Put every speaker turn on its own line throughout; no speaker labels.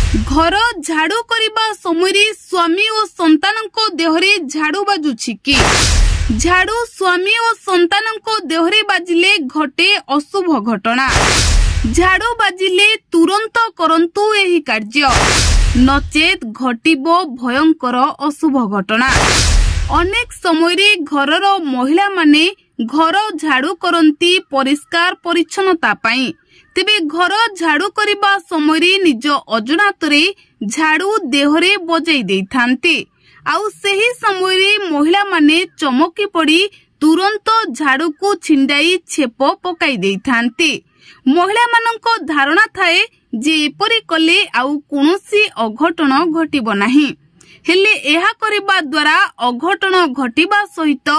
घर झाड़ू करने समय स्वामी और संतान देहरे झाड़ू बाजुछि कि झाड़ू स्वामी और संतान देहरे बाजिले घटे अशुभ घटना। झाड़ू बाजिले तुरंत करंतु एही कार्य नचेत घटिबो भयंकर अशुभ घटना। अनेक समय घरर महिला माने घर झाड़ू करंती परिष्कार परिच्छन्नता पाई। तेबे घर झाड़ू करने समय निज अजनातरे झाड़ू देहरे बजाई देइथांती। आउ सही समय महिला माने चमकी पड़ी तुरंत झाड़ू को छिंडाई छेप पकाई देइथांती। महिला मानक धारणा थाए जे एपरि कले आउ कोनोसी अघटन घटिबो नाही। हेले एहा करिबा द्वारा अघटन घटिबा सहित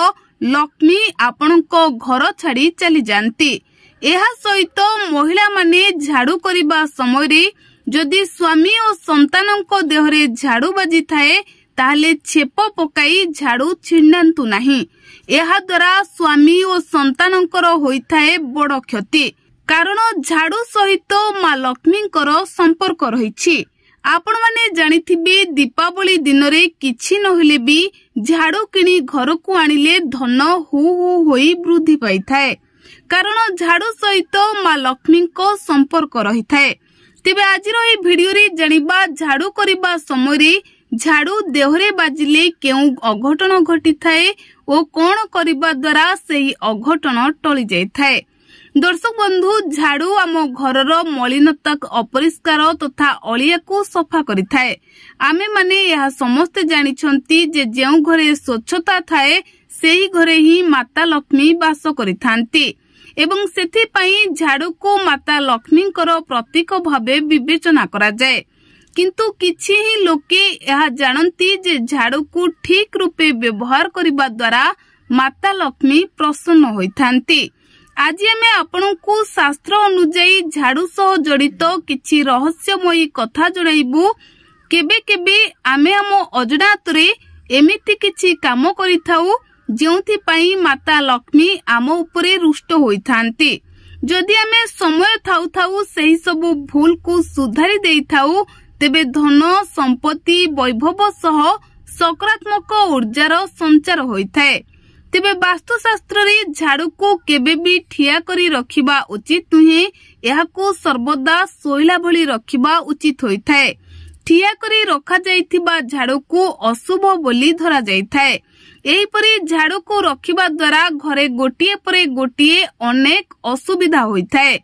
लक्ष्मी आपणको घर छाड़ी चली जांती। एहा सहित महिला माने झाड़ू करने समय जदि स्वामी और संतानों देहरे झाड़ू बाजी थाए ताहले छेप पकाई झाड़ू छिंडांतु नाही। एहा द्वारा स्वामी और संतानंकर होइथाए बड़ क्षति। कारण झाड़ू सहित माँ लक्ष्मींकर संपर्क रहिछि। आपण माने जानिथिबे दीपावली दिन रे किछि नहिले भी झाड़ू किनी घर को आनिले धन हु हु होई वृद्धि पाई थाए। कारण झाड़ू सहित माँ लक्ष्मी को संपर्क रही थाए। तेबे आज भिडियो रे जानिबा झाड़ू करबा समय झाड़ू देहरे बाजिले केउ अघटन घटी थाए और कौन करबा द्वारा सेही अघटन टली जाय थाए। दर्शक बंधु, झाड़ू आम घरर मलिनता अपरिष्कार तथा अलिया को सफा करि थाए। आमे माने यह समस्ते जानिछंती जे जेउ घरे स्वच्छता थाए सेही घरे ही माता लक्ष्मी वास करिथांती एवं सेथि पई झाड़ू को माता लक्ष्मींकर प्रतीक भावे विवेचना करा जाए। किंतु किछि ही लोके यह जानती जे झाड़ू को ठीक रूपे व्यवहार करिबा द्वारा माता लक्ष्मी प्रसन्न होइथांती। आज आमे आपनकु शास्त्र अनुଯାयी झाड़ू सह जड़ित किछि रहस्यमयी कथा जणाइबु। केबे केबे आमे आम अजनातरे एमिति किछि काम करिथाउ जेउथि पई माता लक्ष्मी आम उपरे रुष्ट होइथांती। जदि आमे समय थाउ थाउ सही सब भूल को सुधारी देइथाउ तेबे धन संपत्ति वैभव सह सकारात्मक ऊर्जार संचार होइथाए। तेबे वास्तुशास्त्र रे झाड़ू को केबे भी ठिया करी रखिबा उचित नुहे। एहाको सर्वदा सोइला भली रखिबा उचित होइथाए। ठिया करी रखा जाइथिबा झाड़ू को अशुभ बोली धरा जाइथाए। एहीपरि झाड़ू को रखिबा द्वारा घरे गोटिए परे गोटिए अनेक असुविधा होइथाए।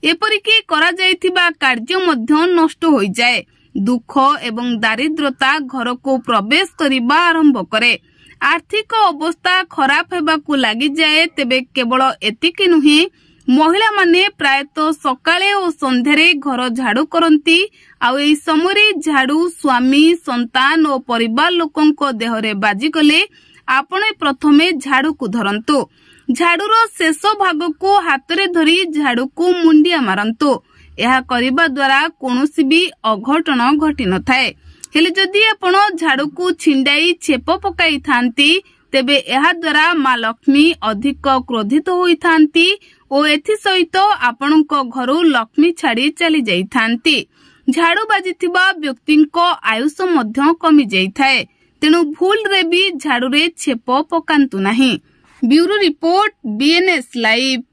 एपरिकी करा जाइथिबा कार्य मध्य नष्ट होई जाए। दुख एवं दारिद्रता घर को प्रवेश करिबा आरंभ करे। आर्थिक अवस्था खराब हेबाकु लागि जाए। तेबे केवल एतिकी नुहे, महिला माने प्रायतः सकाळे और संध्यारे घर झाड़ू करंती। आउ एई समय झाड़ू स्वामी संतान और परिवार लोकंको देहरे बाजी गले आपणे प्रथमे झाड़ू को धरंतु। झाड़ूर शेष भाग को हातरे धरी झाड़ू को मुंडिया मारंतु। यह करिबा द्वारा कोनोसी भी अघटन घटी न थाए। हेले जदि आपण झाड़ू को छिंडाई छेप पकाई थांती तेबे एहा द्वारा माँ लक्ष्मी अधिक क्रोधित होई थांती और एथि सहित आपणको घरु लक्ष्मी छाड़ी चली जाई थांती। झाड़ू बाजिथिबा व्यक्तिंको आयुष मध्य कमी जाई थाए। तेणु भूल रे भी झाड़ू रे छेप पकांतु नाही। Bureau report, BNS live.